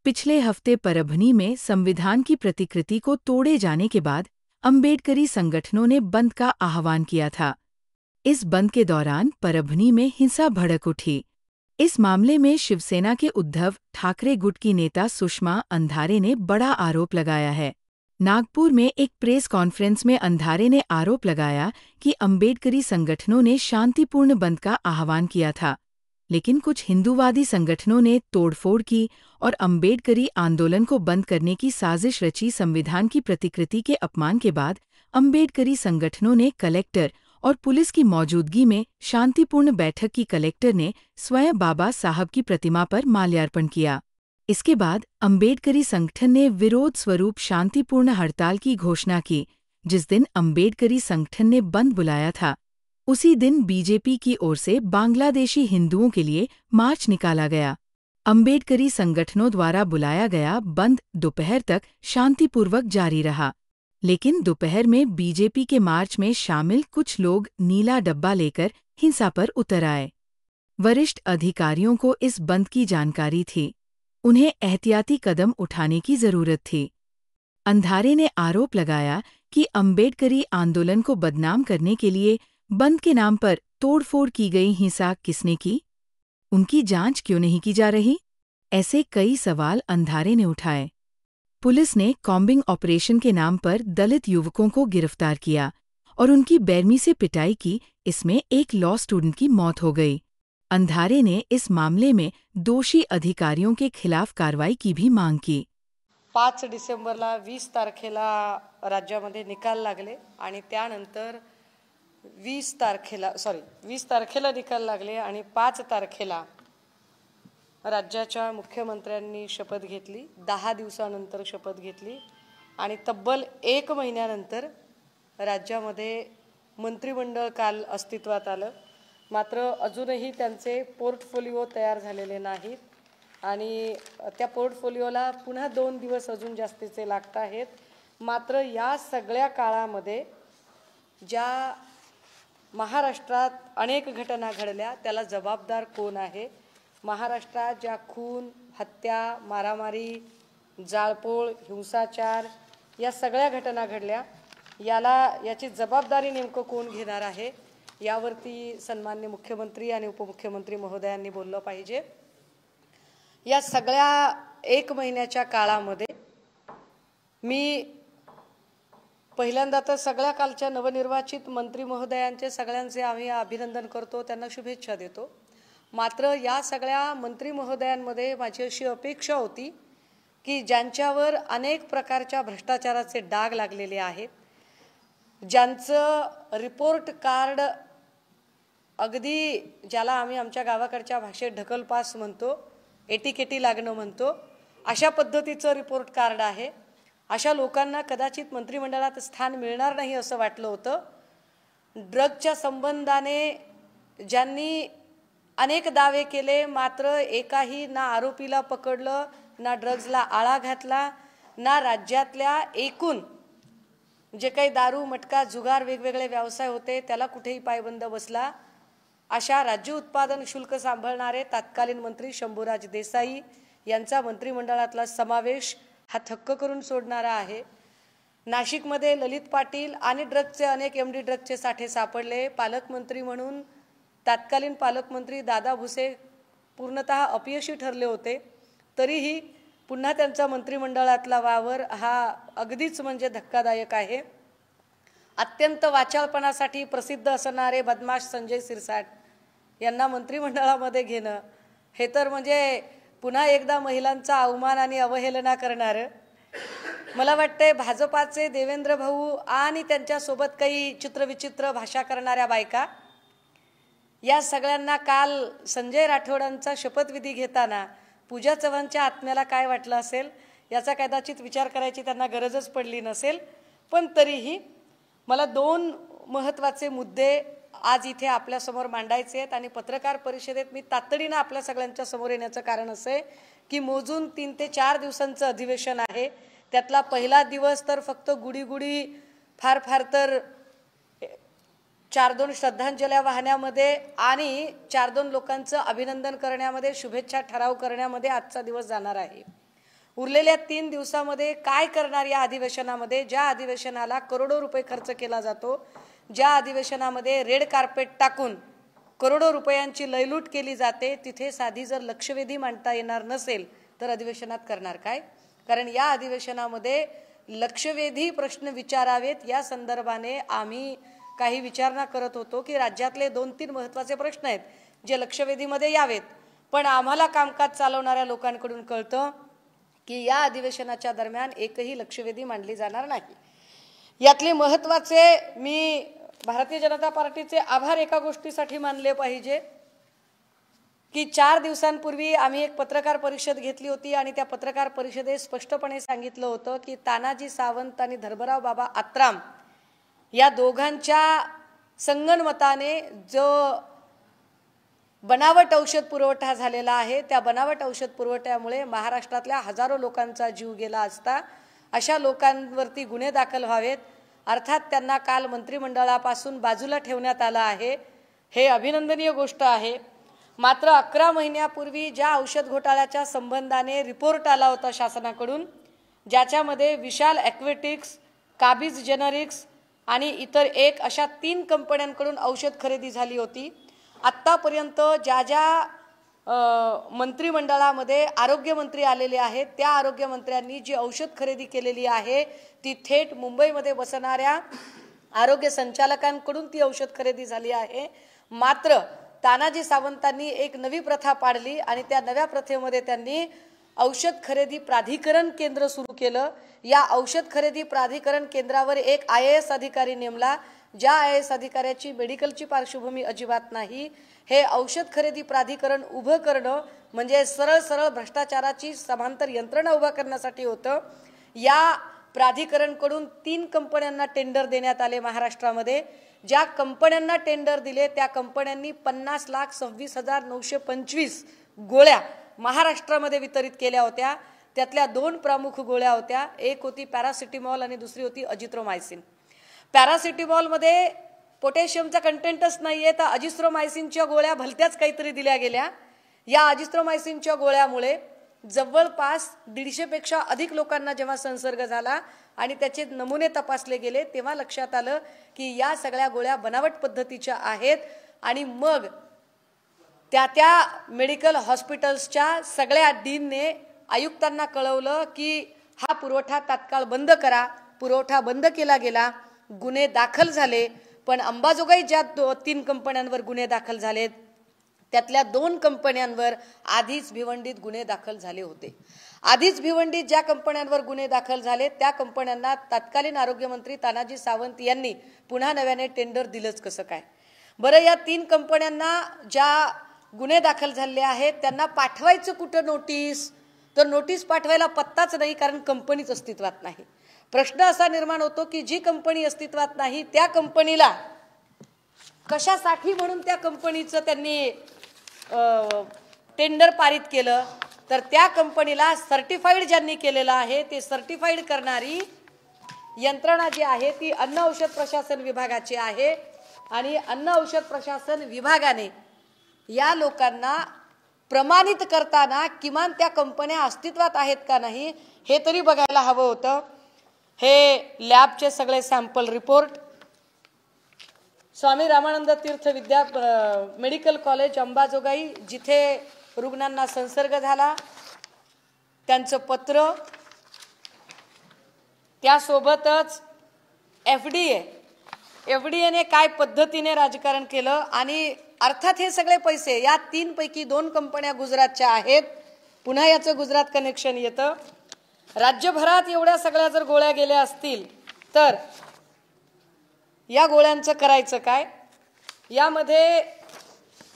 पिछले हफ्ते परभनी में संविधान की प्रतिकृति को तोड़े जाने के बाद अम्बेडकरी संगठनों ने बंद का आह्वान किया था। इस बंद के दौरान परभनी में हिंसा भड़क उठी। इस मामले में शिवसेना के उद्धव ठाकरे गुट की नेता सुषमा अंधारे ने बड़ा आरोप लगाया है। नागपुर में एक प्रेस कॉन्फ्रेंस में अंधारे ने आरोप लगाया कि अम्बेडकरी संगठनों ने शांतिपूर्ण बंद का आह्वान किया था, लेकिन कुछ हिंदूवादी संगठनों ने तोड़फोड़ की और अम्बेडकरी आंदोलन को बंद करने की साजिश रची। संविधान की प्रतिकृति के अपमान के बाद अम्बेडकरी संगठनों ने कलेक्टर और पुलिस की मौजूदगी में शांतिपूर्ण बैठक की। कलेक्टर ने स्वयं बाबा साहब की प्रतिमा पर माल्यार्पण किया। इसके बाद अम्बेडकरी संगठन ने विरोध स्वरूप शांतिपूर्ण हड़ताल की घोषणा की। जिस दिन अम्बेडकरी संगठन ने बंद बुलाया था, उसी दिन बीजेपी की ओर से बांग्लादेशी हिंदुओं के लिए मार्च निकाला गया। अम्बेडकरी संगठनों द्वारा बुलाया गया बंद दोपहर तक शांतिपूर्वक जारी रहा, लेकिन दोपहर में बीजेपी के मार्च में शामिल कुछ लोग नीला डब्बा लेकर हिंसा पर उतर आए। वरिष्ठ अधिकारियों को इस बंद की जानकारी थी। उन्हें एहतियाती कदम उठाने की जरूरत थी। अंधारे ने आरोप लगाया कि अम्बेडकरी आंदोलन को बदनाम करने के लिए बंद के नाम पर तोड़फोड़ की गई हिंसा किसने की? उनकी जांच क्यों नहीं की जा रही? ऐसे कई सवाल अंधारे ने उठाए। पुलिस ने कॉम्बिंग ऑपरेशन के नाम पर दलित युवकों को गिरफ्तार किया और उनकी बेरमी से पिटाई की। इसमें एक लॉ स्टूडेंट की मौत हो गई। अंधारे ने इस मामले में दोषी अधिकारियों के खिलाफ कार्रवाई की भी मांग की। 5 डिसेंबरला 20 तारखेला राज्यामध्ये निकाल लागले आणि त्यानंतर 20 तारखेला निकाल लागले आणि 5 तारखेला राज्याच्या मुख्यमंत्र्यांनी शपथ घेतली। 10 दिवसानंतर शपथ घेतली आणि तब्बल 1 महिन्यानंतर राज्यामध्ये मंत्रिमंडळ काल अस्तित्वात आलं। मात्र अजूनही त्यांचे पोर्टफोलिओ तयार झालेले नाहीत आणि त्या पोर्टफोलिओला पुन्हा 2 दिवस अजून जास्तीचे लागत आहेत। मात्र या सगळ्या काळामध्ये ज्या महाराष्ट्रात अनेक घटना घडल्या त्याला जबाबदार कोण आहे? महाराष्ट्रात ज्या खून, हत्या, मारामारी, जाळपोळ, हिंसाचार या सगळ्या घटना घडल्या, याची जबाबदारी नेमकं कोण घेणार आहे? यावरती सन्माननीय मुख्यमंत्री आणि उपमुख्यमंत्री महोदयांनी बोललं पाहिजे। या सगळ्या 1 महिन्याच्या काळामध्ये मी पहिल्यांदा तर सगळ्या कालच्या नवनिर्वाचित मंत्री महोदयांचे सगळ्यांचे आम्ही अभिनंदन करतो, त्यांना शुभेच्छा देतो। मात्र या सगळ्या मंत्री महोदयांमध्ये माझी अशी अपेक्षा होती की ज्यांच्यावर अनेक प्रकारच्या भ्रष्टाचाराचे डाग लागलेले आहेत, ज्यांचं रिपोर्ट कार्ड अगदी ज्याला आम्ही आमच्या गावाकडच्या भाषेत ढकलपास म्हणतो, एटीकेटी लागणं म्हणतो, अशा पद्धतीचं रिपोर्ट कार्ड आहे, अशा लोकांना कदाचित मंत्रिमंडळात स्थान मिळणार नाही असं वाटलं होतं। ड्रगच्या संबंधाने ज्यांनी अनेक दावे केले, मात्र एकाही ना आरोपीला पकडलं, ना ड्रग्जला आळा घातला, ना राज्यातल्या एकूण जे काही दारू, मटका, जुगार वेगवेगळे व्यवसाय होते त्याला कुठेही पायबंद बसला। अशा राज्य उत्पादन शुल्क सांभाळणारे तत्कालीन मंत्री शंभूराज देसाई यांचा मंत्रिमंडळातला समावेश हा थक्क करून सोडणारा आहे। नाशिकमध्ये ललित पाटील आणि ड्रग्जचे अनेक एमडी ड्रग्जचे साठे सापडले। पालकमंत्री म्हणून तत्कालीन पालकमंत्री दादा भुसे पूर्णतः अपयशी ठरले होते, तरीही पुन्हा त्यांचा मंत्रिमंडळातला वावर हा अगदीच म्हणजे धक्कादायक आहे। अत्यंत वाचाळपणासाठी प्रसिद्ध असणारे बदमाश संजय सिरसाट यांना मंत्रिमंडळामध्ये घेणं हे तर म्हणजे पुन्हा एकदा महिलांचा अवमान आणि अवहेलना करणारं। मला वाटते भाजपाचे देवेंद्र भाऊ आणि त्यांच्यासोबत काही चित्रविचित्र भाषा करणाऱ्या बायका या सगळ्यांना काल संजय राठोडांचा शपथविधी घेताना पूजा चव्हाणच्या आत्म्याला काय वाटलं असेल याचा कदाचित विचार करायची त्यांना गरजच पडली नसेल। पण तरीही मला 2 महत्त्वाचे मुद्दे आज इथे आपल्या समोर मांडायचे आहेत आणि पत्रकार परिषदेत मी तातडीने आपल्या सगळ्यांच्या समोर येण्याचं कारण असं आहे की मोजून 3 ते 4 दिवसांचं अधिवेशन आहे। त्यातला पहिला दिवस तर फक्त गुडी फार तर 4-2 श्रद्धांजल्या वाहण्यामध्ये आणि 4-2 लोकांचं अभिनंदन करण्यामध्ये, शुभेच्छा ठराव करण्यामध्ये आजचा दिवस जाणार आहे। उरलेल्या 3 दिवसामध्ये काय करणार या अधिवेशनामध्ये? ज्या अधिवेशनाला करोडो रुपये खर्च केला जातो, ज्या अधिवेशनामध्ये रेड कार्पेट टाकून करोडो रुपयांची लयलूट केली जाते, तिथे साधी जर लक्षवेधी मांडता येणार नसेल तर अधिवेशनात करणार काय? कारण या अधिवेशनामध्ये लक्षवेधी प्रश्न विचारावेत या संदर्भाने आम्ही काही विचारणा करत होतो की राज्यातले 2-3 महत्त्वाचे प्रश्न आहेत जे लक्षवेधीमध्ये यावेत, पण आम्हाला कामकाज चालवणाऱ्या लोकांकडून कळतं की या अधिवेशनाच्या दरम्यान एकही लक्षवेधी मांडली जाणार नाही। यातले महत्त्वाचे मी भारतीय जनता पार्टीचे आभार एका गोष्टीसाठी मानले पाहिजे की 4 दिवसांपूर्वी आम्ही एक पत्रकार परिषद घेतली होती आणि त्या पत्रकार परिषदेत स्पष्टपणे सांगितलं होतं की तानाजी सावंत आणि धर्मराव बाबा आत्राम या दोघांच्या संगनमताने जो बनावट औषध पुरवठा झालेला आहे, त्या बनावट औषध पुरवठ्यामुळे महाराष्ट्रातल्या हजारो लोकांचा जीव गेला असता अशा लोकांवरती गुन्हे दाखल व्हावेत, अर्थात त्यांना काल मंत्रिमंडळापासून बाजूला ठेवण्यात आलं आहे, हे अभिनंदनीय गोष्ट आहे। मात्र 11 महिन्यापूर्वी ज्या औषध घोटाळ्याच्या संबंधाने रिपोर्ट आला होता शासनाकडून, ज्याच्यामध्ये विशाल ॲक्वेटिक्स, काबीज जेनरिक्स आणि इतर एक अशा 3 कंपन्यांकडून औषध खरेदी झाली होती, आत्तापर्यंत ज्या ज्या मंत्रिमंडळामध्ये आरोग्यमंत्री आलेले आहेत त्या आरोग्यमंत्र्यांनी जी औषध खरेदी केलेली आहे ती थेट मुंबईमध्ये बसणाऱ्या आरोग्य संचालकांकडून ती औषध खरेदी झाली आहे। मात्र तानाजी सावंतांनी एक नवी प्रथा पाडली आणि त्या नव्या प्रथेमध्ये त्यांनी औषध खरेदी प्राधिकरण केंद्र सुरू केलं। या औषध खरेदी प्राधिकरण केंद्रावर एक IAS अधिकारी नेमला, ज्या IAS अधिकाऱ्याची मेडिकलची पार्श्वभूमी अजिबात नाही। हे औषध खरेदी प्राधिकरण उभं करणं म्हणजे सरळ सरळ भ्रष्टाचाराची समांतर यंत्रणा उभा करण्यासाठी होतं। या प्राधिकरणकडून 3 कंपन्यांना टेंडर देण्यात आले महाराष्ट्रामध्ये। ज्या कंपन्यांना टेंडर दिले त्या कंपन्यांनी 50,26,925 गोळ्या महाराष्ट्रामध्ये वितरित केल्या होत्या। त्यातल्या 2 प्रमुख गोळ्या होत्या, एक होती पॅरासिटामॉल आणि दुसरी होती अजिथ्रोमायसिन। पॅरासिटामॉलमध्ये पोटॅशियमचा कंटेंटच नाहीये तर अजिथ्रोमायसिनच्या गोळ्या भलत्याच काहीतरी दिल्या गेल्या। या अजिथ्रोमायसिनच्या गोळ्यामुळे जवळपास 150 पेक्षा अधिक लोकांना जेव्हा संसर्ग झाला आणि त्याचे नमुने तपासले गेले तेव्हा लक्षात आलं की या सगळ्या गोळ्या बनावट पद्धतीच्या आहेत आणि मग त्या मेडिकल हॉस्पिटल्सच्या सगळ्या डीनने आयुक्तांना कळवलं की हा पुरवठा तात्काळ बंद करा। पुरवठा बंद केला गेला, गुन्हे दाखल झाले, पण अंबाजोगाई ज्या 3 कंपन्यांवर गुन्हे दाखल झालेत त्यातल्या 2 कंपन्यांवर आधीच भिवंडीत गुन्हे दाखल झाले होते। आधीच भिवंडीत ज्या कंपन्यांवर गुन्हे दाखल झाले त्या कंपन्यांना तत्कालीन आरोग्यमंत्री तानाजी सावंत यांनी पुन्हा नव्याने टेंडर दिलंच कसं काय? बरं, या 3 कंपन्यांना ज्या गुन्हे दाखल झाले आहेत त्यांना पाठवायचं कुठं नोटीस? तर नोटीस पाठवायला पत्ताच नाही, कारण कंपनीच अस्तित्वात नाही। प्रश्न असा निर्माण होतो की जी कंपनी अस्तित्वात नाही त्या कंपनीला कशासाठी म्हणून त्या कंपनीचं त्यांनी टेंडर पारित केलं, तर त्या कंपनीला सर्टिफाईड ज्यांनी केलेलं आहे ते सर्टिफाईड करणारी यंत्रणा जी आहे ती अन्न औषध प्रशासन विभागाची आहे आणि अन्न औषध प्रशासन विभागाने या लोकांना प्रमाणित करताना किमान त्या कंपन्या अस्तित्वात आहेत का नाही हे तरी बघायला हवं होतं। हे लॅबचे सगळे सॅम्पल रिपोर्ट, स्वामी रामानंद तीर्थ मेडिकल कॉलेज अंबाजोगाई जिथे रुग्णांना संसर्ग झाला त्यांचं पत्र, त्यासोबतच FDA ने काय पद्धतीने राजकारण केलं आणि अर्थात हे सगळे पैसे या 3 पैकी 2 कंपन्या गुजरातच्या आहेत। पुन्हा याचं गुजरात कनेक्शन येतं। राज्यभरात एवढ्या सगळ्या जर गोळ्या गेल्या असतील तर या गोळ्यांचं करायचं काय? यामध्ये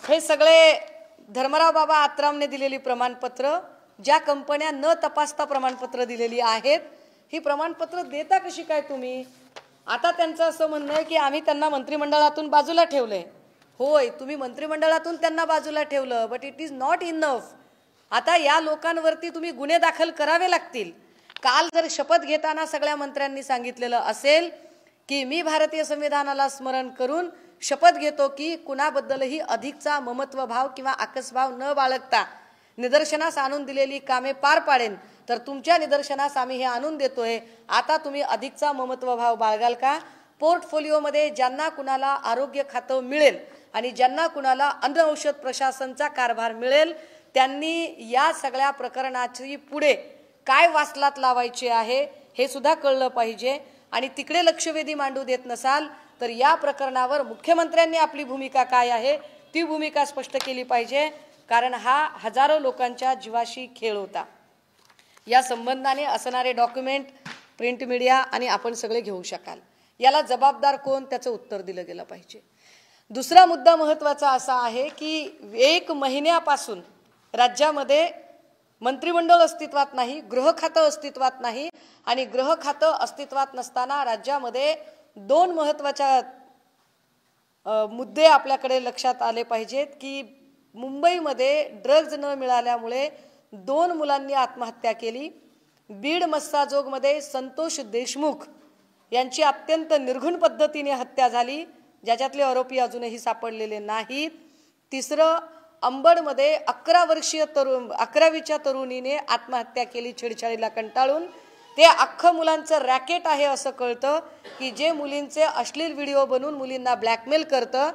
हे सगळे धर्मराव बाबा आत्रामने दिलेली प्रमाणपत्र, ज्या कंपन्या न तपासता प्रमाणपत्र दिलेली आहेत, ही प्रमाणपत्र देता कशी काय तुम्ही? आता त्यांचं असं म्हणणं आहे की आम्ही त्यांना मंत्रिमंडळातून बाजूला ठेवलंय। होय, तुम्ही मंत्रिमंडळातून त्यांना बाजूला ठेवलं, but it is not enough. आता या लोकांवरती तुम्ही गुन्हे दाखल करावे लागतील। काल जर शपथ घेताना सगळ्या मंत्र्यांनी सांगितलेलं असेल की मी भारतीय संविधानाला स्मरण करून शपथ घेतो की कुणाबद्दलही अधिकचा ममत्व भाव किंवा आकसभाव न बाळगता निदर्शनास आणून दिलेली कामे पार पाडेन, तर तुमच्या निदर्शनास आम्ही हे आणून देतोय, आता तुम्ही अधिकचा ममत्व भाव बाळगाल का? पोर्टफोलिओमध्ये ज्यांना कुणाला आरोग्य खातं मिळेल आणि ज्यांना कुणाला अन्न औषध प्रशासनचा कारभार मिळेल त्यांनी या सगळ्या प्रकरणाची पुढे काय वासलात लावायची आहे हे सुद्धा कळलं पाहिजे। आणि तिकडे लक्षवेधी मांडू देत नसाल तर या प्रकरणावर मुख्यमंत्र्यांनी आपली भूमिका काय आहे ती भूमिका स्पष्ट केली पाहिजे, कारण हा हजारो लोकांच्या जीवाशी खेळ होता। या संबंधाने असणारे डॉक्युमेंट प्रिंट मीडिया आणि आपण सगळे घेऊ शकाल। याला जबाबदार कोण त्याचं उत्तर दिलं गेलं पाहिजे। दुसरा मुद्दा महत्त्वाचा असा आहे की 1 महिन्यापासून राज्यामध्ये मंत्रिमंडळ अस्तित्वात नाही, गृह खातं अस्तित्वात नाही आणि गृह खातं अस्तित्वात नसताना राज्यामध्ये 2 महत्त्वाच्या मुद्दे आपल्याकडे लक्षात आले पाहिजेत की मुंबईमध्ये ड्रग्ज न मिळाल्यामुळे 2 मुलांनी आत्महत्या केली। बीड मस्साजोगमध्ये संतोष देशमुख यांची अत्यंत निर्घृण पद्धतीने हत्या झाली, ज्याच्यातले आरोपी अजूनही सापडलेले नाहीत। तिसरं, अंबडमध्ये 11वीच्या तरुणीने आत्महत्या केली छेडछाडीला कंटाळून। ते अख्खं मुलांचं रॅकेट आहे असं कळतं की जे मुलींचे अश्लील व्हिडिओ बनवून मुलींना ब्लॅकमेल करतं।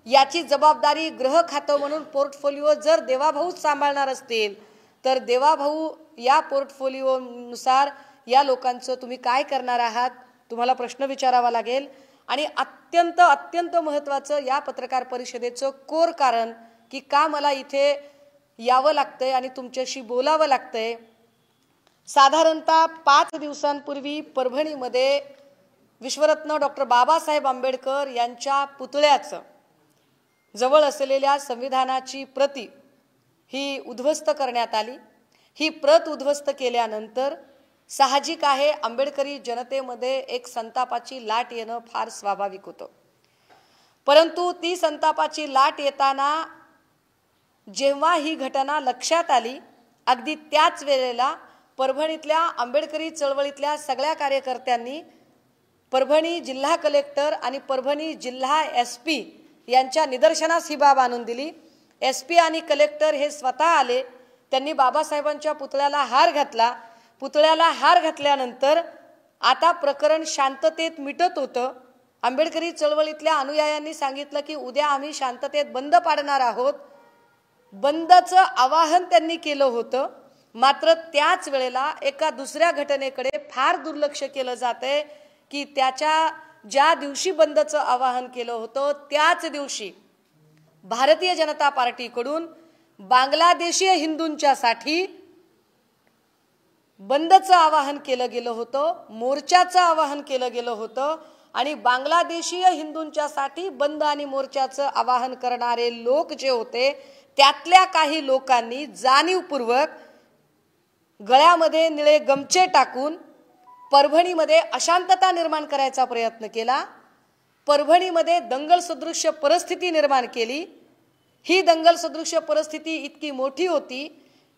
याची जबाबदारी गृह खातं म्हणून पोर्टफोलिओ जर देवाभाऊच सांभाळणार असतील तर देवाभाऊ या पोर्टफोलिओनुसार या लोकांचं तुम्ही काय करणार आहात, तुम्हाला प्रश्न विचारावा लागेल। आणि अत्यंत महत्त्वाचं या पत्रकार परिषदेचं कोर कारण की का मला इथे यावं लागतंय आणि तुमच्याशी बोलावं लागतंय, साधारणतः 5 दिवसांपूर्वी परभणीमध्ये विश्वरत्न डॉक्टर बाबासाहेब आंबेडकर यांच्या पुतळ्याचं जवळ असलेल्या संविधानाची प्रति ही उद्ध्वस्त करण्यात आली। ही प्रत उद्ध्वस्त केल्यानंतर साहजिक आहे आंबेडकरी जनतेमध्ये एक संतापाची लाट येणं फार स्वाभाविक होतं, परंतु ती संतापाची लाट येताना जेव्हा ही घटना लक्षात आली अगदी त्याच वेळेला परभणीतल्या आंबेडकरी चळवळीतल्या सगळ्या कार्यकर्त्यांनी परभणी जिल्हा कलेक्टर आणि परभणी जिल्हा SP यांच्या निदर्शनास ही बाब आणून दिली। SP आणि कलेक्टर हे स्वतः आले, त्यांनी बाबासाहेबांच्या पुतळ्याला हार घातला। पुतळ्याला हार घातल्यानंतर आता प्रकरण शांततेत मिटत होतं। आंबेडकरी चळवळीतल्या अनुयायांनी सांगितलं की उद्या आम्ही शांततेत बंद पाडणार आहोत। बंदचं आवाहन त्यांनी केलं होतं, मात्र त्याच वेळेला एका दुसऱ्या घटनेकडे फार दुर्लक्ष केलं जातंय की त्याच्या ज्या दिवशी बंदचं आवाहन केलं होतं त्याच दिवशी भारतीय जनता पार्टीकडून बांगलादेशीय हिंदूंच्यासाठी बंदचं आवाहन केलं गेलं होतं, मोर्चाचं आवाहन केलं गेलं होतं आणि बांगलादेशीय हिंदूंच्यासाठी बंद आणि मोर्चाचं आवाहन करणारे लोक जे होते त्यातल्या काही लोकांनी जाणीवपूर्वक गळ्यामध्ये निळे गमचे टाकून परभणीमध्ये अशांतता निर्माण करायचा प्रयत्न केला। परभणीमध्ये दंगल सदृश्य परिस्थिती निर्माण केली। ही दंगल सदृश्य परिस्थिती इतकी मोठी होती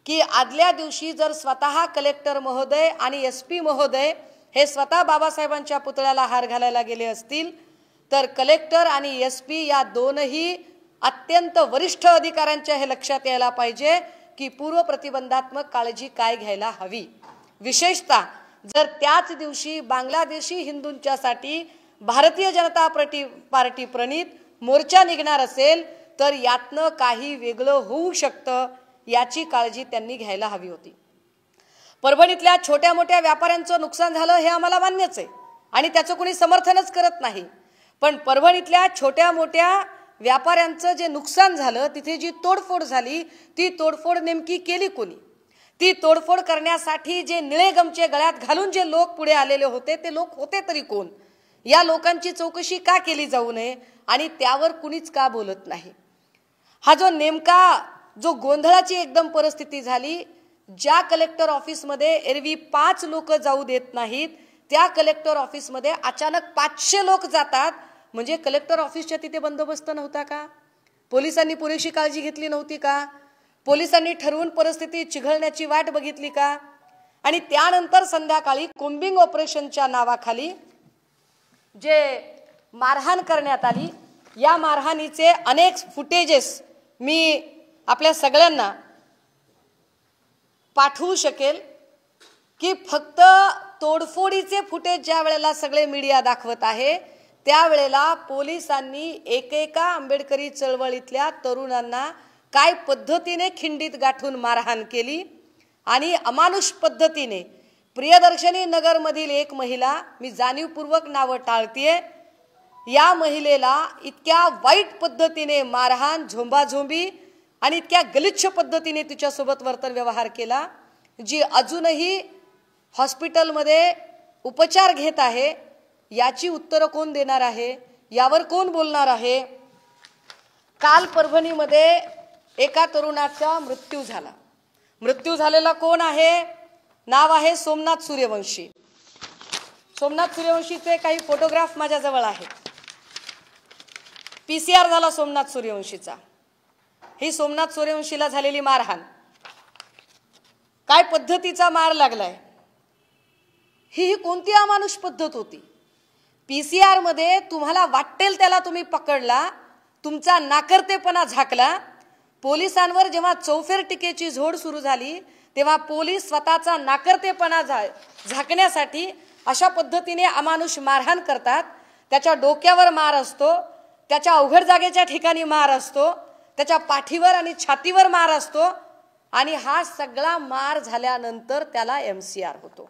की आदल्या दिवशी जर स्वतः कलेक्टर महोदय आणि SP महोदय हे स्वतः बाबासाहेबांच्या पुतळ्याला हार घालायला गेले असतील तर कलेक्टर आणि SP या दोनही अत्यंत वरिष्ठ अधिकाऱ्यांच्या हे लक्षात यायला पाहिजे की पूर्व प्रतिबंधात्मक काळजी काय घ्यायला हवी। विशेषतः जर त्याच दिवशी बांगलादेशी हिंदूंच्यासाठी भारतीय जनता पार्टी प्रणित मोर्चा निघणार असेल तर यातनं काही वेगळं होऊ शकतं, याची काळजी त्यांनी घ्यायला हवी होती। परभणीतल्या छोट्या मोठ्या व्यापाऱ्यांचं नुकसान झालं हे आम्हाला मान्यच आहे आणि त्याचं कोणी समर्थनच करत नाही, पण परभणीतल्या छोट्या मोठ्या व्यापाऱ्यांचं जे नुकसान झालं तिथे जी तोडफोड झाली ती तोडफोड नेमकी केली कोणी? ती तोडफोड करण्यासाठी जे निळे गमचे गळ्यात घालून जे लोक पुढे आलेले होते ते लोक होते तरी कोण? या लोकांची चौकशी का केली जाऊ नये आणि त्यावर कुणीच का बोलत नाही? हा जो नेमका जो गोंधळाची एकदम परिस्थिती झाली, ज्या कलेक्टर ऑफिसमध्ये एरवी 5 लोक जाऊ देत नाहीत त्या कलेक्टर ऑफिसमध्ये अचानक 500 लोक जातात, म्हणजे कलेक्टर ऑफिसच्या तिथे बंदोबस्त नव्हता का? पोलिसांनी पुरेशी काळजी घेतली नव्हती का? पोलिसांनी ठरवून परिस्थिती चिघळण्याची वाट बघितली का? आणि त्यानंतर संध्याकाळी कोम्बिंग ऑपरेशनच्या नावाखाली जे मारहाण करण्यात आली, या मारहाणीचे अनेक फुटेजेस मी आपल्या सगळ्यांना पाठवू शकेल। की फक्त तोडफोडीचे फुटेज ज्या वेळेला सगळे मीडिया दाखवत आहे त्यावेळेला पोलिसांनी एकेका आंबेडकरी चळवळीतल्या तरुणांना काय पद्धतीने खिंडीत गाठून मारहाण केली आणि अमानुष पद्धतीने प्रियदर्शनी नगरमधील एक महिला, मी जाणीवपूर्वक नाव टाळतीये, या महिलेला इतक्या वाईट पद्धतीने मारहाण, झोंबाझोंबी आणि इतक्या गलिच्छ पद्धतीने तिच्यासोबत वर्तन व्यवहार केला, जी अजूनही हॉस्पिटलमध्ये उपचार घेत आहे। याची उत्तरं कोण देणार आहे? यावर कोण बोलणार आहे? काल परभणीमध्ये एका तरुणाचा मृत्यू झाला। मृत्यू झालेला कोण आहे? नाव आहे सोमनाथ सूर्यवंशी। सोमनाथ सूर्यवंशीचे काही फोटोग्राफ माझ्याजवळ आहेत। पीसीआर झाला सोमनाथ सूर्यवंशीचा। ही सोमनाथ सूर्यवंशीला झालेली मारहाण, काय पद्धतीचा मार लागलाय, ही कोणती अमानुष पद्धत होती? पीसीआर मध्ये तुम्हाला वाटेल त्याला तुम्ही पकडला, तुमचा नाकर्तेपणा झाकला। पोलिसांवर जेव्हा चौफेर टीकेची झोड सुरू झाली तेव्हा पोलीस स्वतःचा नाकर्तेपणा झाकण्यासाठी अशा पद्धतीने अमानुष मारहाण करतात। त्याच्या डोक्यावर मार असतो, त्याच्या अवघड जागेच्या ठिकाणी मार असतो, त्याच्या पाठीवर आणि छातीवर मार असतो आणि हा सगळा मार झाल्यानंतर त्याला एमसीआर होतो।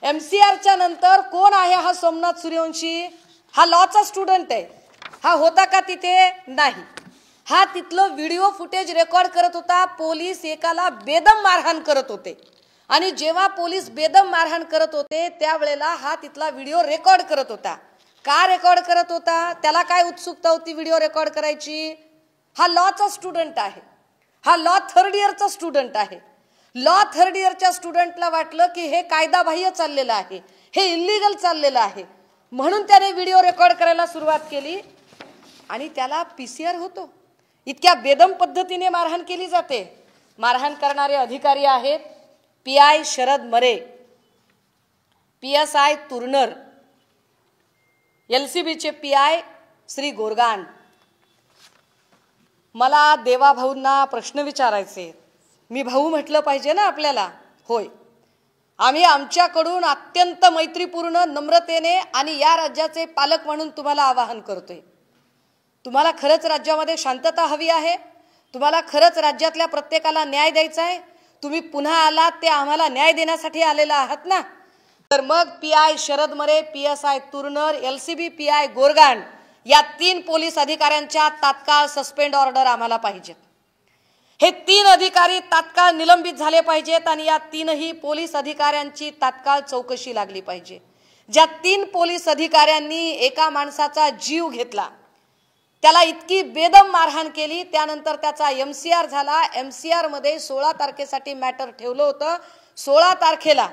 एमसीआरच्या नंतर कोण आहे हा सोमनाथ सूर्यवंशी? हा लॉचा स्टुडंट आहे। हा होता का तिथे? नाही। हा तिथलं व्हिडिओ फुटेज रेकॉर्ड करत होता। पोलीस एकाला बेदम मारहाण करत होते आणि जेव्हा पोलीस बेदम मारहाण करत होते त्यावेळेला हा तिथला व्हिडिओ रेकॉर्ड करत होता। का रेकॉर्ड करत होता? त्याला काय उत्सुकता होती व्हिडिओ रेकॉर्ड करायची? हा लॉचा स्टुडंट आहे, हा लॉ थर्ड इयरचा स्टुडंट आहे। लॉ थर्ड इयरच्या स्टुडंटला वाटलं की हे कायदाबाह्य चाललेलं आहे, हे इल्लीगल चाललेलं आहे, म्हणून त्याने व्हिडिओ रेकॉर्ड करायला सुरुवात केली आणि त्याला पीसीआर होतो। इतक्या बेदम पद्धतीने मारहाण केली जाते। मारहाण करणारे अधिकारी आहेत पीआय शरद मरे, पीएसआय तुरनर, एलसीबीचे पीआय श्री गोरगान। मला देवा भाऊंना प्रश्न विचारायचे, मी भाऊ म्हटलं पाहिजे ना आपल्याला? होय, आम्ही आमच्याकडून अत्यंत मैत्रीपूर्ण नम्रतेने आणि या राज्याचे पालक म्हणून तुम्हाला आवाहन करतोय। तुम्हाला खरंच राज्यामध्ये शांतता हवी आहे? तुम्हाला खरंच राज्यातल्या प्रत्येकाला न्याय द्यायचा आहे? तुम्ही पुन्हा आलात ते आम्हाला न्याय देण्यासाठी आलेला आहात ना? तर मग पीआय शरद मरे, पीएसआय तुरनर, एलसीबी पीआय गोरगान या 3 पोलीस अधिकाऱ्यांच्या तात्काळ सस्पेंड ऑर्डर आम्हाला पाहिजेत। हे 3 अधिकारी तात्काळ निलंबित झाले पाहिजेत आणि या 3ही पोलीस अधिकाऱ्यांची तात्काळ चौकशी लागली पाहिजे। ज्या 3 पोलीस अधिकाऱ्यांनी एका माणसाचा जीव घेतला, त्याला इतकी बेदम मारहाण केली, त्यानंतर त्याचा एमसीआर झाला। एमसीआर मध्ये 16 तारखेसाठी मॅटर ठेवलं होतं। 16 तारखेला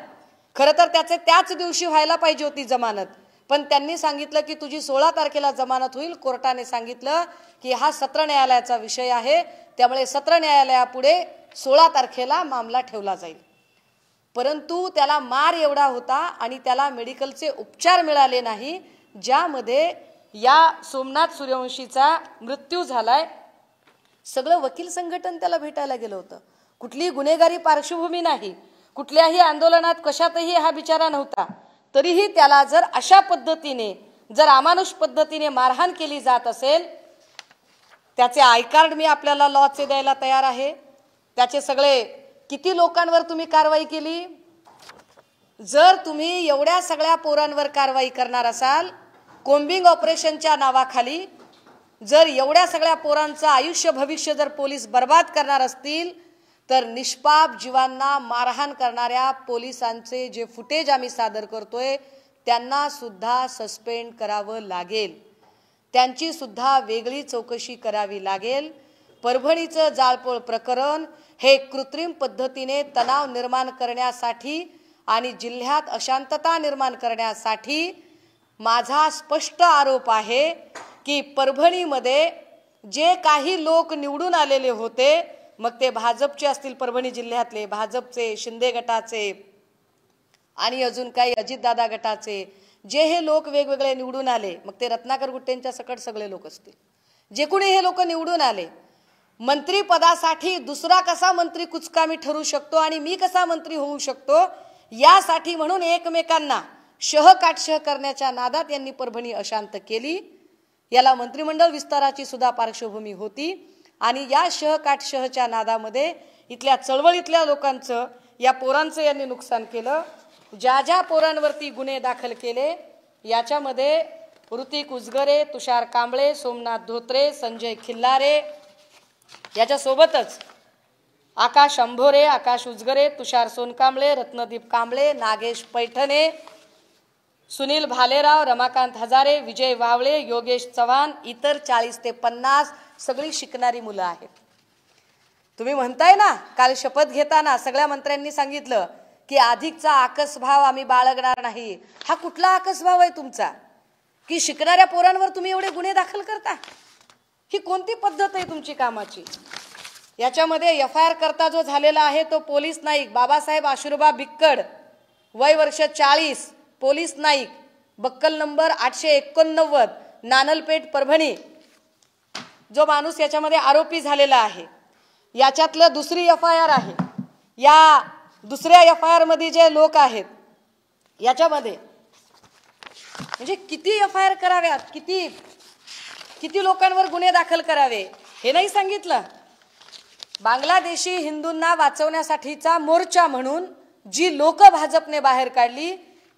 खरं तर त्याच दिवशी व्हायला पाहिजे होती जमानत, पण त्यांनी सांगितलं की तुझी 16 तारखेला जमानत होईल। कोर्टाने सांगितलं की हा सत्र न्यायालयाचा विषय आहे, त्यामुळे सत्र न्यायालयापुढे 16 तारखेला मामला ठेवला जाईल। परंतु त्याला मार एवढा होता आणि त्याला मेडिकलचे उपचार मिळाले नाही, ज्यामध्ये या सोमनाथ सूर्यवंशीचा मृत्यू झालाय। सगळं वकील संघटन त्याला भेटायला गेलं होतं। कुठलीही गुन्हेगारी पार्श्वभूमी नाही, कुठल्याही आंदोलनात कशातही हा बिचारा नव्हता, तरीही त्याला जर अशा पद्धतीने जर अमानुष पद्धतीने मारहाण केली जात असेल, त्याचे आय कार्ड मी आपल्याला लॉचे द्यायला तयार आहे। त्याचे सगळे किती लोकांवर तुम्ही कारवाई केली? जर तुम्ही एवढ्या सगळ्या पोरांवर कारवाई करणार असाल, कोम्बिंग ऑपरेशनच्या नावाखाली जर एवढ्या सगळ्या पोरांचं आयुष्य भविष्य जर पोलीस बर्बाद करणार असतील, तर निष्पाप जीवांना मारहाण करणाऱ्या पोलिसांचे जे फुटेज आम्ही सादर करतोय त्यांना सुद्धा सस्पेंड करावं लागेल, त्यांची सुद्धा वेगळी चौकशी करावी लागेल। परभणीचं जाळपोळ प्रकरण हे कृत्रिम पद्धतीने तणाव निर्माण करण्यासाठी आणि जिल्ह्यात अशांतता निर्माण करण्यासाठी माझा स्पष्ट आरोप आहे की परभणीमध्ये जे काही लोक निवडून आलेले होते, मग ते भाजपचे असतील, परभणी जिल्ह्यातले भाजपचे, शिंदे गटाचे आणि अजून काही अजितदादा गटाचे, जे हे लोक वेगवेगळे निवडून आले, मग ते रत्नाकर गुट्टेंच्या सकट सगळे लोक असतील, जे कोणी हे लोक निवडून आले, मंत्रिपदासाठी दुसरा कसा मंत्री कुचकामी ठरू शकतो आणि मी कसा मंत्री होऊ शकतो यासाठी म्हणून एकमेकांना शहकाटशह करण्याच्या नादात यांनी परभणी अशांत केली. याला मंत्रिमंडळ विस्ताराची सुद्धा पार्श्वभूमी होती आणि या शहकाटशहच्या नादामध्ये इथल्या चळवळीतल्या लोकांचं, या पोरांचं यांनी नुकसान केलं. ज्या ज्या पोरांवरती गुन्हे दाखल केले याच्यामध्ये ऋतिक उजगरे, तुषार कांबळे, सोमनाथ धोत्रे, संजय खिल्लारे, याच्यासोबतच आकाश अंभोरे, आकाश उजगरे, तुषार सोनकांबळे, रत्नदीप कांबळे, नागेश पैठणे, सुनील भालेराव, रमाकांत हजारे, विजय वावळे, योगेश चव्हाण, इतर 40 ते 50 सगळी शिकणारी मुलं आहेत. तुम्ही म्हणताय ना, काल शपथ घेताना सगळ्या मंत्र्यांनी सांगितलं की अधिकचा आकसभाव आम्ही बाळगणार नाही. हा कुठला आकसभाव आहे तुमचा की शिकणाऱ्या पोरांवर तुम्ही एवढे गुन्हे दाखल करता? ही कोणती पद्धत आहे तुमची कामाची? याच्यामध्ये FIR करता जो झालेला आहे तो पोलीस नाईक बाबासाहेब आशुर्बा बिक्कड, वय वर्ष 40, police Naik, buckle number 889, Nanalpeth, Parbhani, जो माणूस याच्यामध्ये आरोपी झालेला आहे. याच्यातलं दुसरी FIR आहे. या दुसऱ्या FIR मध्ये जे लोक आहेत याच्यामध्ये म्हणजे किती FIR कराव्यात, किती लोकांवर गुन्हे दाखल करावे हे नाही सांगितलं. बांगलादेशी हिंदूंना वाचवण्यासाठीचा मोर्चा म्हणून जी लोक भाजपने बाहेर काढली,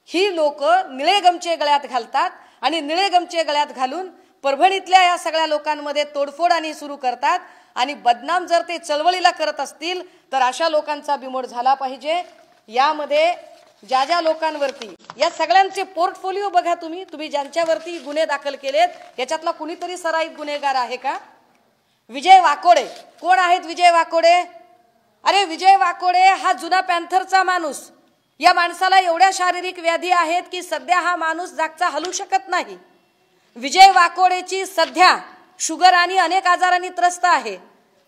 ही लोक निळे गमचे गळ्यात घालतात आणि निळे गमचे गळ्यात घालून परभणीतल्या या सगळ्या लोकांमध्ये तोडफोड आणि सुरू करतात. आणि बदनाम जर ते चळवळीला करत असतील तर अशा लोकांचा बिमोड झाला पाहिजे. यामध्ये ज्या ज्या लोकांवरती, या सगळ्यांचे पोर्टफोलिओ बघा तुम्ही ज्यांच्यावरती गुन्हे दाखल केलेत याच्यातला कुणीतरी सराईत गुन्हेगार आहे का? विजय वाकोडे कोण आहेत? विजय वाकोडे, अरे विजय वाकोडे हा जुना पॅन्थरचा माणूस. या माणसाला एवढ्या शारीरिक व्याधी आहेत की सध्या हा माणूस जागचा हलू शकत नाही. विजय वाकोडेची सध्या शुगर आणि अनेक आजारांनी त्रस्त आहे.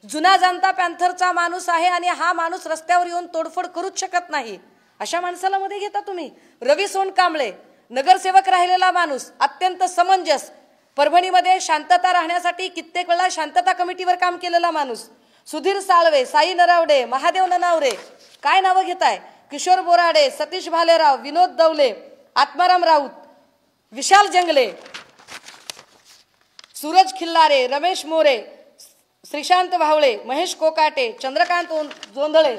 जुना जनता पॅन्थरचा माणूस आहे आणि हा माणूस रस्त्यावर येऊन तोडफोड करूच शकत नाही. अशा माणसाला मध्ये घेता तुम्ही? रवी सोनकांबळे, नगरसेवक राहिलेला माणूस, अत्यंत समंजस, परभणीमध्ये शांतता राहण्यासाठी कित्येक वेळा शांतता कमिटीवर काम केलेला माणूस. सुधीर साळवे, साई नरावडे, महादेव ननावरे, काय नावं घेताय? किशोर बोराडे, सतीश भालेराव, विनोद दवले, आत्माराम राऊत, विशाल जंगले, सूरज खिल्लारे, रमेश मोरे, श्रीशांत भावळे, महेश कोकाटे, चंद्रकांत जोंधळे,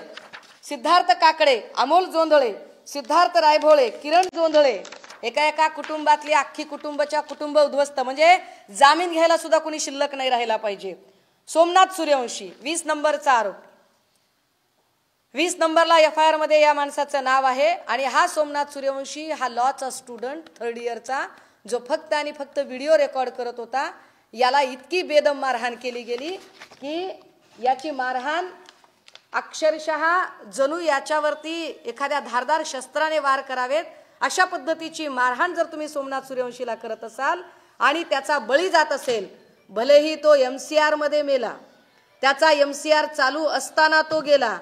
सिद्धार्थ काकडे, अमोल जोंधळे, सिद्धार्थ रायभोळे, किरण जोंधळे, एका कुटुंबातली अख्खी कुटुंबाच्या कुटुंब उद्ध्वस्त, म्हणजे जामीन घ्यायला सुद्धा कोणी शिल्लक नाही राहिला पाहिजे. सोमनाथ सूर्यवंशी 20 नंबरचा आरोप, 20 नंबरला FIR मध्ये या माणसाचं नाव आहे. आणि हा सोमनाथ सूर्यवंशी हा लॉचा स्टुडंट 3rd इयरचा, जो फक्त आणि फक्त व्हिडिओ रेकॉर्ड करत होता. याला इतकी बेदम मारहाण केली गेली की याची मारहाण अक्षरशः जणू याच्यावरती एखाद्या धारदार शस्त्राने वार करावेत अशा पद्धतीची मारहाण जर तुम्ही सोमनाथ सूर्यवंशीला करत असाल आणि त्याचा बळी जात असेल, भलेही तो MCR मध्ये मेला, त्याचा MCR चालू असताना तो गेला,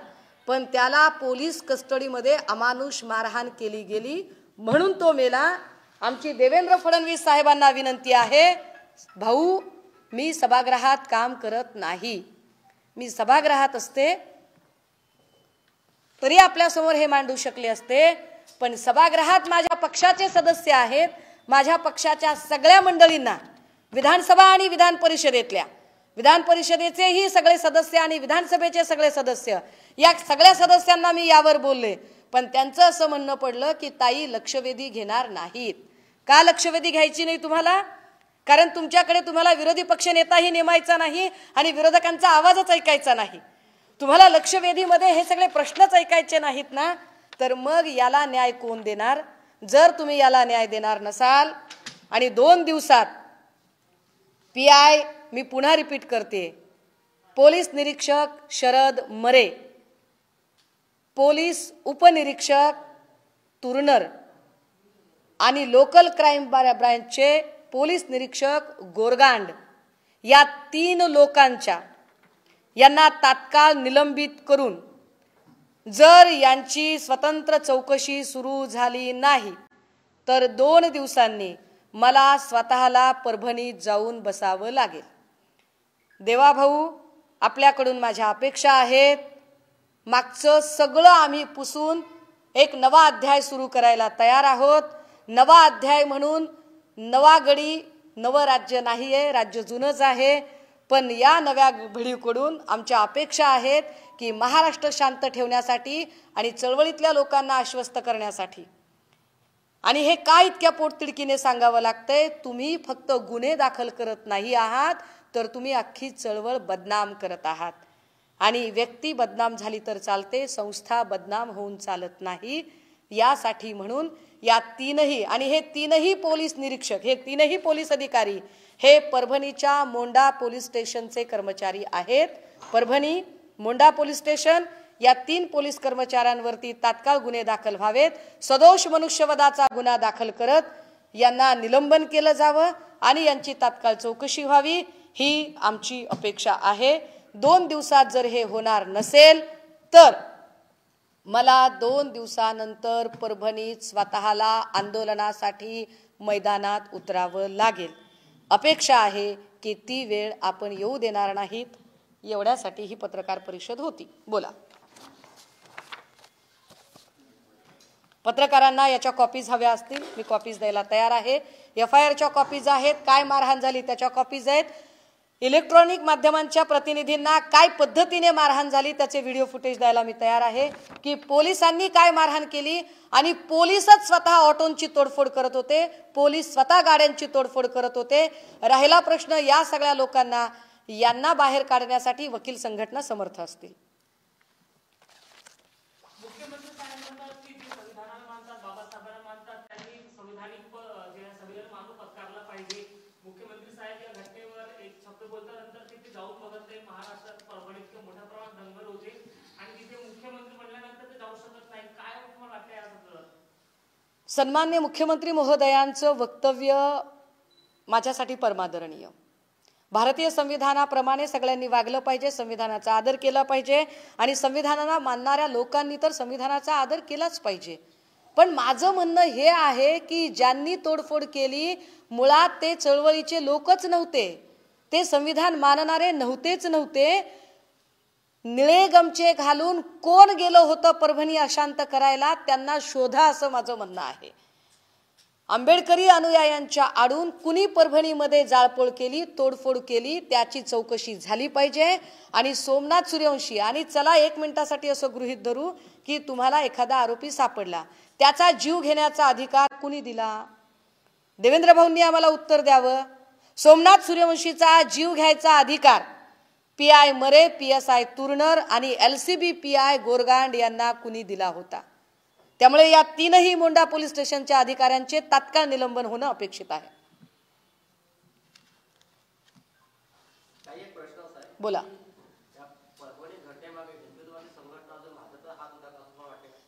पण त्याला पोलीस कस्टडीमध्ये अमानुष मारहाण केली गेली म्हणून तो मेला. आमची देवेंद्र फडणवीस साहेबांना विनंती आहे, भाऊ मी सभागृहात काम करत नाही, मी सभागृहात असते तरी आपल्या समोर हे मांडू शकले असते, पण सभागृहात माझ्या पक्षाचे सदस्य आहेत. माझ्या पक्षाच्या सगळ्या मंडळींना, विधानसभा आणि विधान परिषदेतल्या, विधान परिषदेचेही सगळे सदस्य आणि विधानसभेचे सगळे सदस्य, या सगळ्या सदस्यांना मी यावर बोलले, पण त्यांचं असं म्हणणं पडलं की ताई लक्षवेधी घेणार नाहीत. का लक्षवेधी घ्यायची नाही तुम्हाला? कारण तुमच्याकडे तुम्हाला विरोधी पक्ष नेताही नेमायचा नाही आणि विरोधकांचा आवाजच ऐकायचा नाही. तुम्हाला लक्षवेधीमध्ये हे सगळे प्रश्नच ऐकायचे नाहीत ना, तर मग याला न्याय कोण देणार? जर तुम्ही याला न्याय देणार नसाल आणि 2 दिवसात PI, मी पुन्हा रिपीट करते, पोलीस निरीक्षक शरद मरे, पोलीस उपनिरीक्षक तुरनर आणि लोकल क्राईम ब्रांचचे पोलीस निरीक्षक गोरगांड, या 3 लोकांच्या यांना तात्काळ निलंबित करून जर यांची स्वतंत्र चौकशी सुरू झाली नाही तर 2 दिवसांनी मला स्वतःला परभणीत जाऊन बसावं लागेल. देवाभाऊ, आपल्याकडून माझ्या अपेक्षा आहेत. मागचं सगळं आम्ही पुसून एक नवा अध्याय सुरू करायला तयार आहोत। नवा अध्याय म्हणून नवा गडी नवं राज्य नाहीये, राज्य जुनंच आहे। पण या नव्या घडीकडून आमच्या अपेक्षा आहेत की महाराष्ट्र शांत ठेवण्यासाठी आणि चळवळीतल्या लोकांना आश्वस्त करण्यासाठी, आणि हे काय इतक्या पोटतिडकीने सांगावं लागतंय, तुम्ही फक्त गुन्हे दाखल करत नाही आहात तर तुम्ही अख्खी चळवळ बदनाम करत आहात। आणि व्यक्ती बदनाम झाली तर चालते, संस्था बदनाम होऊन चालत नाही। यासाठी म्हणून या तीनही, आणि हे तीनही पोलीस निरीक्षक, हे तीनही पोलीस अधिकारी हे परभणीच्या मोंडा पोलीस स्टेशनचे कर्मचारी आहेत। परभणी मोंडा पोलीस स्टेशन या 3 पोलीस कर्मचाऱ्यांवरती तात्काळ गुन्हे दाखल व्हावेत। सदोष मनुष्यवधाचा गुन्हा दाखल करत यांना निलंबन केलं जावं आणि यांची तात्काळ चौकशी व्हावी, ही आमची अपेक्षा आहे। 2 दिवसात जर हे होणार नसेल तर मला 2 दिवसानंतर परभणीत स्वतःला आंदोलनासाठी मैदानात उतरावं लागेल। अपेक्षा आहे की ती वेळ आपण येऊ देणार नाहीत। एवढ्यासाठी ही पत्रकार परिषद होती। बोला। पत्रकारांना याच्या कॉपीज हव्या असतील, मी कॉपीज द्यायला तयार आहे। FIRच्या कॉपीज आहेत, काय मारहाण झाली त्याच्या कॉपीज आहेत। इलेक्ट्रॉनिक माध्यमांच्या प्रतिनिधींना काय पद्धतीने मारहाण झाली त्याचे व्हिडिओ फुटेज द्यायला मी तयार आहे, की पोलिसांनी काय मारहाण केली आणि पोलीसच स्वतः ऑटोंची तोडफोड करत होते, पोलीस स्वतः गाड्यांची तोडफोड करत होते। राहिला प्रश्न या सगळ्या लोकांना, यांना बाहेर काढण्यासाठी वकील संघटना समर्थ असतील। सन्माननीय मुख्यमंत्री महोदयांचं वक्तव्य माझ्यासाठी परमादरणीय। भारतीय संविधानाप्रमाणे सगळ्यांनी वागलं पाहिजे, संविधानाचा आदर केला पाहिजे आणि संविधानाला मानणाऱ्या लोकांनी तर संविधानाचा आदर केलाच पाहिजे। पण माझं म्हणणं हे आहे की ज्यांनी तोडफोड केली मुळात ते चळवळीचे लोकच नव्हते, ते संविधान मानणारे नव्हते। निळे गमछे घालून कोण गेलं होतं परभणी अशांत करायला, त्यांना शोधा असं माझं म्हणणं आहे। आंबेडकरी अनुयायांच्या आडून कुणी परभणीमध्ये जाळपोळ केली, तोडफोड केली, त्याची चौकशी झाली पाहिजे। आणि सोमनाथ सूर्यवंशी, आणि चला 1 मिनिटासाठी असं गृहीत धरू की तुम्हाला एखादा आरोपी सापडला, त्याचा जीव घेण्याचा अधिकार कुणी दिला? देवेंद्र भाऊंनी आम्हाला उत्तर द्यावं। सोमनाथ सूर्यवंशीचा जीव घ्यायचा अधिकार PI मरे, PSI तुरनर आणि LCB PI गोरगांड यांना कुणी दिला होता? त्यामुळे या 3ही मोंडा पोलीस स्टेशनच्या अधिकाऱ्यांचे तात्काळ निलंबन होणं अपेक्षित आहे। बोला।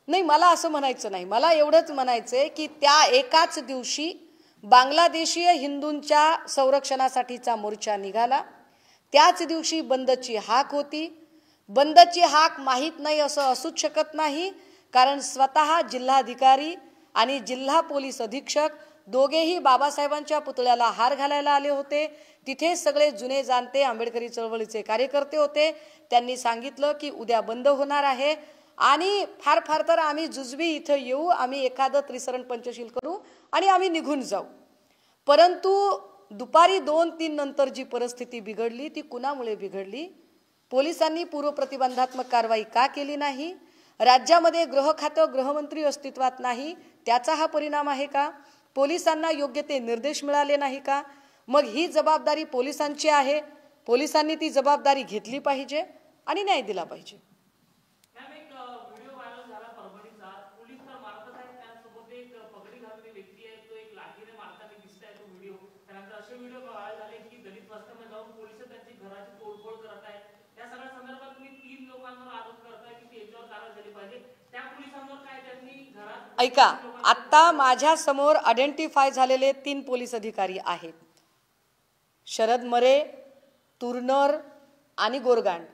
नाही, मला असं म्हणायचं नाही, मला एवढंच म्हणायचंय की त्या एकाच दिवशी बांगलादेशीय हिंदूंच्या संरक्षणासाठीचा मोर्चा निघाला, त्याच दिवशी बंदची हाक होती। बंदची हाक माहीत नाही असं असूच शकत नाही, कारण स्वतः जिल्हाधिकारी आणि जिल्हा पोलीस अधीक्षक दोघेही बाबासाहेबांच्या पुतळ्याला हार घालायला आले होते। तिथे सगळे जुने जाणते आंबेडकरी चळवळीचे कार्यकर्ते होते। त्यांनी सांगितलं की उद्या बंद होणार आहे आणि फार तर आम्ही जुजबी इथं येऊ, आम्ही एखादं त्रिसरण पंचशील करू आणि आम्ही निघून जाऊ। परंतु दुपारी 2-3 नंतर जी परिस्थिती बिघडली ती कुणामुळे बिघडली? पोलिसांनी पूर्व प्रतिबंधात्मक कारवाई का केली नाही? राज्यामध्ये गृह खातं, गृहमंत्री अस्तित्वात नाही, त्याचा हा परिणाम आहे का? पोलिसांना योग्य ते निर्देश मिळाले नाही का? मग ही जबाबदारी पोलिसांची आहे, पोलिसांनी ती जबाबदारी घेतली पाहिजे आणि न्याय दिला पाहिजे। ऐका, आता माझ्या समोर आयडेंटिफाय झालेले 3 पोलीस अधिकारी आहेत, शरद मरे, तुरनर आणि गोरगांड।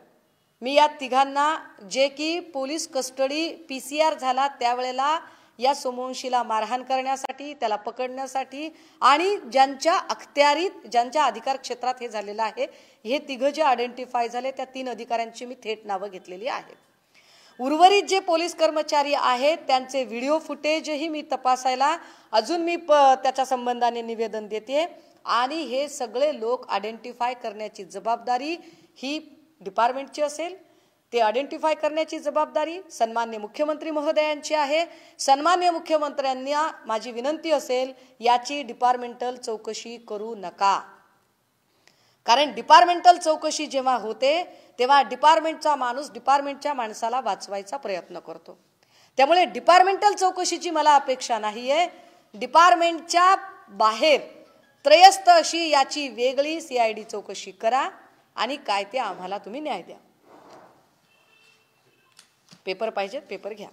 मी या तिघांना, जे की पोलीस कस्टडी PCR झाला त्यावेळेला या सोमवंशीला मारहाण करण्यासाठी, त्याला पकडण्यासाठी आणि ज्यांच्या अखत्यारीत, ज्यांच्या अधिकार क्षेत्रात हे झालेलं आहे, हे तिघं जे आयडेंटिफाय झाले त्या 3 अधिकाऱ्यांची मी थेट नावं घेतलेली आहेत। उर्वरित जे पोलीस कर्मचारी आहेत त्यांचे व्हिडिओ फुटेजही मी तपासायला अजून मी त्याच्या संबंधाने निवेदन देते आणि हे सगळे लोक आयडेंटिफाय करण्याची जबाबदारी ही डिपार्टमेंटची असेल। ते आयडेंटिफाय करण्याची जबाबदारी सन्माननीय मुख्यमंत्री महोदयांची आहे। सन्माननीय मुख्यमंत्र्यांना माझी विनंती असेल याची डिपार्टमेंटल चौकशी करू नका, कारण डिपार्टमेंटल चौकशी जेव्हा होते तेव्हा डिपार्टमेंटचा माणूस डिपार्टमेंटच्या माणसाला वाचवायचा प्रयत्न करतो। त्यामुळे डिपार्टमेंटल चौकशीची मला अपेक्षा नाहीये। डिपार्टमेंटच्या बाहेर त्रयस्थ अशी याची वेगळी CID चौकशी करा आणि काय ते आम्हाला तुम्ही न्याय द्या। पेपर पाहिजे पेपर घ्या।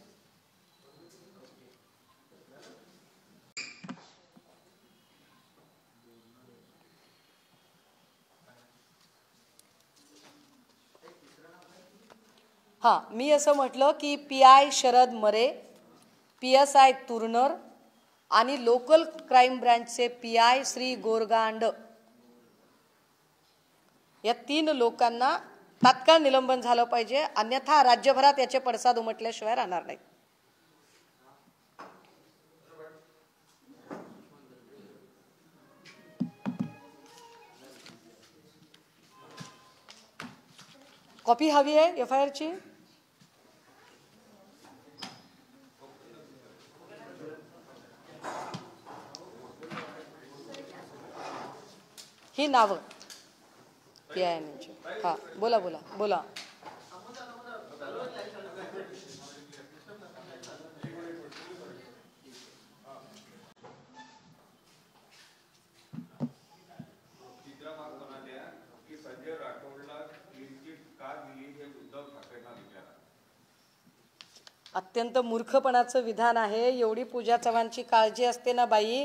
मी असं म्हटलं की PI शरद मरे, PSI तुरनर आणि लोकल क्राईम ब्रँचचे PI श्री गोरगांड या 3 लोकांना तात्काळ निलंबन झालं पाहिजे, अन्यथा राज्यभरात याचे पडसाद उमटल्याशिवाय राहणार नाही। कॉपी हवी आहे FIR ची? ही नाव PI बोला बोला बोला। अत्यंत मूर्खपणाचं विधान आहे। एवढी पूजा चव्हाणची काळजी असते ना बाई,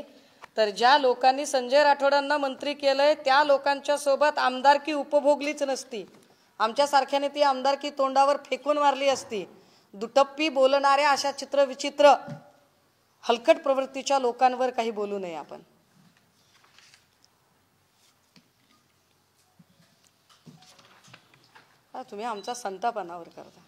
तर ज्या लोकांनी संजय राठोडांना मंत्री केलंय त्या लोकांच्या सोबत आमदारकी उपभोगलीच नसती। आमच्या सारख्याने ती आमदारकी तोंडावर फेकून मारली असती। दुटप्पी बोलणाऱ्या अशा चित्र विचित्र हलकट प्रवृत्तीच्या लोकांवर काही बोलू नये आपण। तुम्ही आमचा संताप अनावर करता।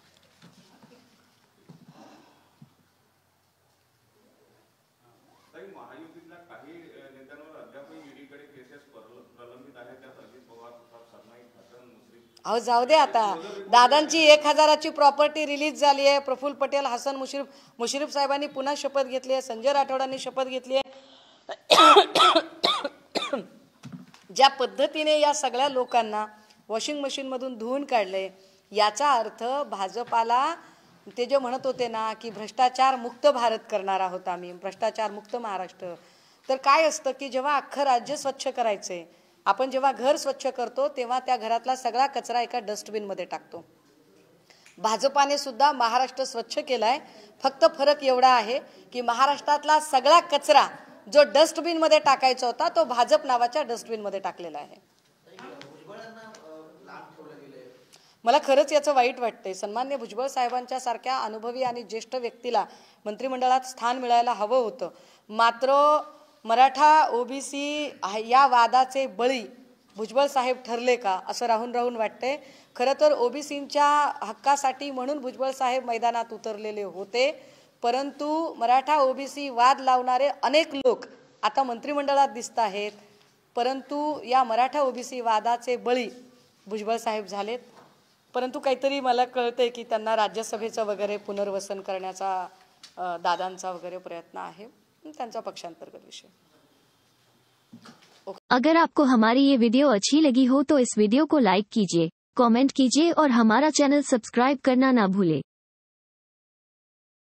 अहो जाऊ दे आता, दादांची 1000ची प्रॉपर्टी रिलीज झाली आहे। प्रफुल्ल पटेल, हसन मुश्रीफ साहेबांनी पुन्हा शपथ घेतली आहे, संजय राठोडांनी शपथ घेतली आहे। ज्या पद्धतीने या सगळ्या लोकांना वॉशिंग मशीन मधून धुवून काढले, याचा अर्थ भाजपाला ते जे म्हणत होते ना की भ्रष्टाचार मुक्त भारत करणार आहोत आम्ही, भ्रष्टाचार मुक्त महाराष्ट्र, तर काय असतं की जेव्हा अख्खं राज्य स्वच्छ करायचे, आपण जेव्हा घर स्वच्छ करतो तेव्हा त्या घरातला सगळा कचरा एका डस्टबिन मध्ये टाकतो। भाजपाने सुद्धा महाराष्ट्र स्वच्छ केलाय, फक्त फरक एवढा आहे की महाराष्ट्रातला सगळा कचरा जो डस्टबिन मध्ये टाकायचा होता तो भाजप नावाच्या डस्टबिन मध्ये टाकलेला आहे। मला खरंच याचं वाईट वाटतंय। सन्माननीय भुजबळ साहेबांच्या सारख्या अनुभवी आणि ज्येष्ठ व्यक्तीला मंत्रिमंडळात स्थान मिळायला हवं होतं, मात्र मराठा OBC या वादाचे बळी भुजबळ साहेब ठरले का असं राहून वाटतंय। खरं तर OBCंच्या हक्कासाठी म्हणून भुजबळ साहेब मैदानात उतरलेले होते, परंतु मराठा OBC वाद लावणारे अनेक लोक आता मंत्रिमंडळात दिसत आहेत, परंतु या मराठा OBC वादाचे बळी भुजबळ साहेब झालेत। परंतु काहीतरी मला कळतंय की त्यांना राज्यसभेचं वगैरे पुनर्वसन करण्याचा दादांचा वगैरे प्रयत्न आहे, त्यांचा पक्षांतर्गत विषय। अगर आपको हमारी ये वीडियो अच्छी लगी हो तो इस वीडियो को लाइक कीजिए, कमेंट कीजिए और हमारा चैनल सब्सक्राइब करना ना भूले।